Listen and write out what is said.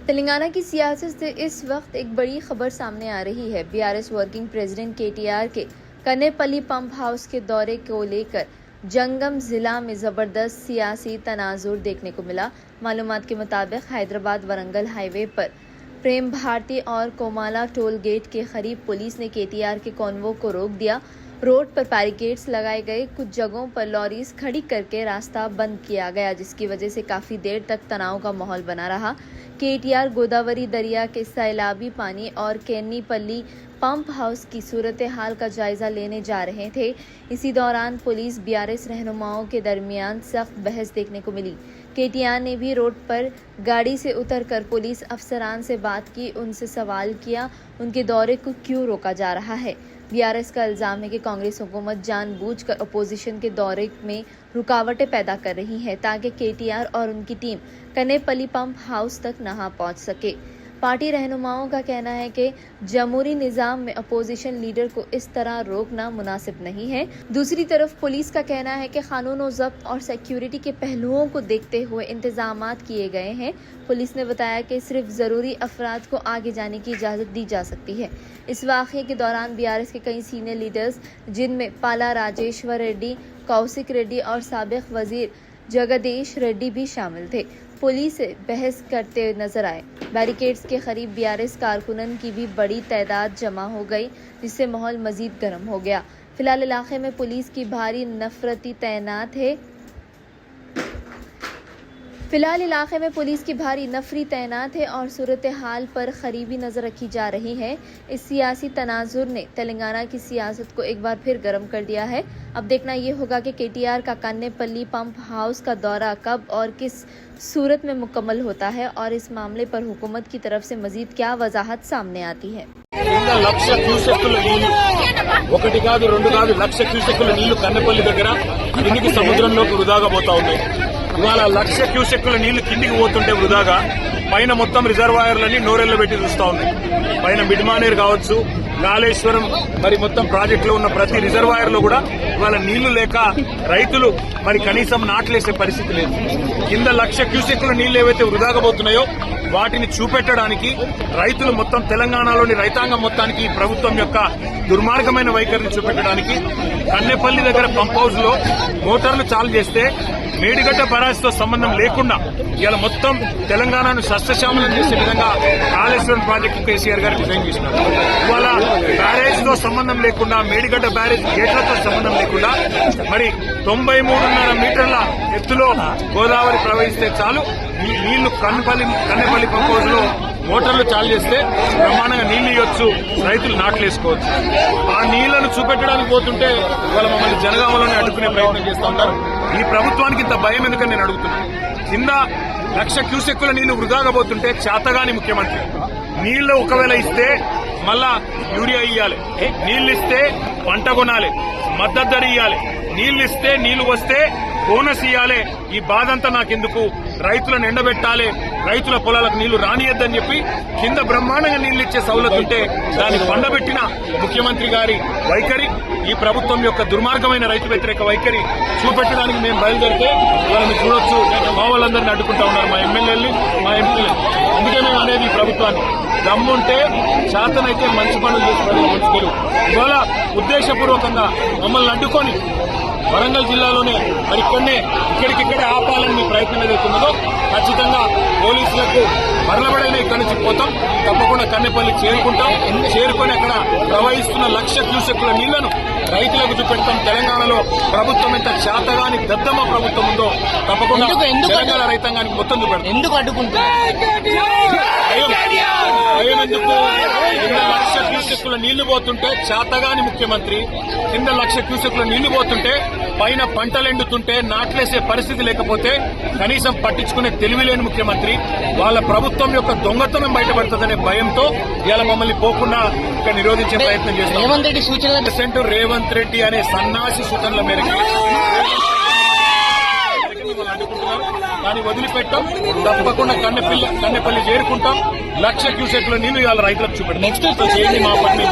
तेलंगाना की सियासत से इस वक्त एक बड़ी खबर सामने आ रही है। बीआरएस वर्किंग प्रेसिडेंट केटीआर के कन्नेपल्ली पंप हाउस के दौरे को लेकर जंगम जिला में जबरदस्त सियासी तनाजुर देखने को मिला। मालूमात के मुताबिक हैदराबाद वरंगल हाईवे पर प्रेम भारती और कोमाला टोल गेट के करीब पुलिस ने केटीआर के कॉन्वो को रोक दिया। रोड पर बैरिकेड्स लगाए गए, कुछ जगहों पर लॉरीज खड़ी करके रास्ता बंद किया गया, जिसकी वजह से काफी देर तक तनाव का माहौल बना रहा। केटीआर गोदावरी दरिया के सैलाबी पानी और केन्नीपल्ली पंप हाउस की सूरत हाल का जायजा लेने जा रहे थे। इसी दौरान पुलिस बीआरएस रहनुमाओं के दरमियान सख्त बहस देखने को मिली। केटीआर ने भी रोड पर गाड़ी से उतरकर पुलिस अफसरान से बात की, उनसे सवाल किया उनके दौरे को क्यों रोका जा रहा है। बीआरएस का इल्जाम है कि कांग्रेस हुकूमत जानबूझकर अपोजिशन के दौरे में रुकावटें पैदा कर रही है ताकि केटीआर और उनकी टीम कन्नेपल्ली पंप हाउस तक न पहुंच सके। पार्टी रहनुमाओं का कहना है कि जमहूरी निज़ाम में अपोजिशन लीडर को इस तरह रोकना मुनासिब नहीं है। दूसरी तरफ पुलिस का कहना है कि कानून व ज़ब्त और सिक्योरिटी के पहलुओं को देखते हुए इंतजामात किए गए हैं। पुलिस ने बताया कि सिर्फ ज़रूरी अफराद को आगे जाने की इजाज़त दी जा सकती है। इस वाक़े के दौरान बीआरएस के कई सीनियर लीडर्स, जिनमें पाला राजेश्वर रेड्डी, कौशिक रेड्डी और साबिक वजीर जगदीश रेड्डी भी शामिल थे, पुलिस से बहस करते नजर आए। बैरिकेड्स के करीब बीआरएस कारकुनन की भी बड़ी तादाद जमा हो गई, जिससे माहौल मजीद गर्म हो गया। फिलहाल इलाके में पुलिस की भारी नफरी तैनात है और सूरत हाल पर करीबी नजर रखी जा रही है। इस सियासी तनाजुर ने तेलंगाना की सियासत को एक बार फिर गर्म कर दिया है। अब देखना ये होगा कि केटीआर का कन्नेपल्ली पंप हाउस का दौरा कब और किस सूरत में मुकम्मल होता है और इस मामले पर हुकूमत की तरफ से मजीद क्या वजाहत सामने आती है। లక్ష క్యూసెక్కుల నీళ్లు ఒకటి కాదు రెండు కాదు లక్ష క్యూసెక్కుల నీళ్లు కన్నెపల్లి దగ్గర కిందికి సముద్రంలోకి వృధాగా పోతా ఉన్నాయి. ఇవాళ లక్ష క్యూసెక్కుల నీళ్లు కిందికి పోతుంటే వృధాగా పైన మొత్తం రిజర్వాయర్లని నోరెళ్లు పెట్టి చూస్తా ఉన్నాయి. పైన మిడ్మానేర్ కావచ్చు, కాళేశ్వరం, మరి మొత్తం ప్రాజెక్టులో ఉన్న ప్రతి రిజర్వాయర్ లో కూడా ఇవాళ నీళ్లు లేక రైతులు మరి కనీసం నాట్లేసే పరిస్థితి లేదు. కింద లక్ష క్యూసెక్కుల నీళ్లు ఏవైతే వృధాగా పోతున్నాయో వాటిని చూపెట్టడానికి రైతులు మొత్తం తెలంగాణలోని రైతాంగం మొత్తానికి ఈ ప్రభుత్వం యొక్క దుర్మార్గమైన వైఖరిని చూపెట్టడానికి కన్నెపల్లి దగ్గర పంప్ హౌస్ లో మోటార్లు చాలు చేస్తే మేడిగడ్డ బరాజ్ తో సంబంధం లేకుండా ఇవాళ మొత్తం తెలంగాణను సస్యశ్యామలం చేసే విధంగా కాళేశ్వరం ప్రాజెక్టు కేసీఆర్ గారు డిజైన్ చేసినారు. ఇవాళ బ్యారేజ్ తో సంబంధం లేకుండా, మేడిగడ్డ బ్యారేజ్ గేట్లతో సంబంధం లేకుండా మరి 93.5 మీటర్ల ఎత్తులో గోదావరి ప్రవహిస్తే చాలు నీళ్లు కన్నెపల్లి పంప్ హౌస్ లో మోటార్లు చాలు చేస్తే బ్రహ్మాండంగా నీళ్లు ఇవ్వచ్చు, రైతులు నాట్లేసుకోవచ్చు. ఆ నీళ్లను చూపెట్టడానికి పోతుంటే ఇవాళ మమ్మల్ని జనగామలోనే అడ్డుకునే ప్రయత్నం చేస్తూ ఉంటారు. ఈ ప్రభుత్వానికి ఇంత భయం ఎందుకని నేను అడుగుతున్నాను. కింద లక్ష క్యూసెక్కుల నీళ్లు వృధాగా పోతుంటే చేతగాని ముఖ్యమంత్రి నీళ్లు ఒకవేళ ఇస్తే మళ్ళా యూరియా ఇయ్యాలి, నీళ్లు ఇస్తే పంట కొనాలి, మద్దతు ధర ఇయ్యాలి, నీళ్లు ఇస్తే నీళ్లు వస్తే బోనస్ ఇయ్యాలి. ఈ బాధంతా నాకెందుకు, రైతులను ఎండబెట్టాలి, రైతుల పొలాలకు నీళ్లు రానియద్దని చెప్పి కింద బ్రహ్మాండంగా నీళ్లు ఇచ్చే సౌలత్ ఉంటే దాన్ని పండబెట్టిన ముఖ్యమంత్రి గారి వైఖరి, ఈ ప్రభుత్వం యొక్క దుర్మార్గమైన రైతు వ్యతిరేక వైఖరి చూపెట్టడానికి మేము బయలుదేరితే ఇవాళ మీరు చూడొచ్చు మా వాళ్ళందరినీ అడ్డుకుంటా ఉన్నారు, మా ఎమ్మెల్యేలని, మా ఎంపీలని. అందుకే మేము అనేది ఈ ప్రభుత్వాన్ని దమ్ముంటే చేతనైతే మంచి పనులు చేసి మంచి ఇవాళ ఉద్దేశపూర్వకంగా మమ్మల్ని అడ్డుకొని వరంగల్ జిల్లాలోనే మరి ఇక్కడికిక్కడే ఆపాలని మీ ప్రయత్నం ఏదైతున్నదో ఖచ్చితంగా పోలీసులకు మరలబడైనా ఇక్కడి నుంచి పోతాం. తప్పకుండా కన్నెపల్లి చేరుకొని అక్కడ ప్రవహిస్తున్న లక్ష క్యూసెక్కుల నీళ్లను రైతులకు చూపెడతాం. తెలంగాణలో ప్రభుత్వం ఎంత చేతగాని దద్దమ్మ ప్రభుత్వం ఉందో తప్పకుండా తెలంగాణ రైతాంగానికి మొత్తం చూపెడతాం. ఎందుకు అడ్డుకుంటారు? కింద లక్ష క్యూసెక్కుల నీళ్లు పోతుంటే చేతగాని ముఖ్యమంత్రి, కింద లక్ష క్యూసెక్కుల నీళ్లు పోతుంటే పైన పంటలు ఎండుతుంటే నాట్లేసే పరిస్థితి లేకపోతే కనీసం పట్టించుకునే తెలివిలేని ముఖ్యమంత్రి, వాళ్ళ ప్రభుత్వం యొక్క దొంగతనం బయటపడుతుందనే భయంతో ఇలా మమ్మల్ని పోకుండా ఇక్కడ నిరోధించే ప్రయత్నం చేస్తాం. రేవంత్ రెడ్డి అనే సన్నాసి సూచనల మేరకు దాన్ని వదిలిపెట్టాం. తప్పకుండా కన్నెపల్లి చేరుకుంటాం. లక్ష క్యూసెక్ల నీళ్లు ఇవాళ రైతులకు చూపెట్టాం. నెక్స్ట్ మా పని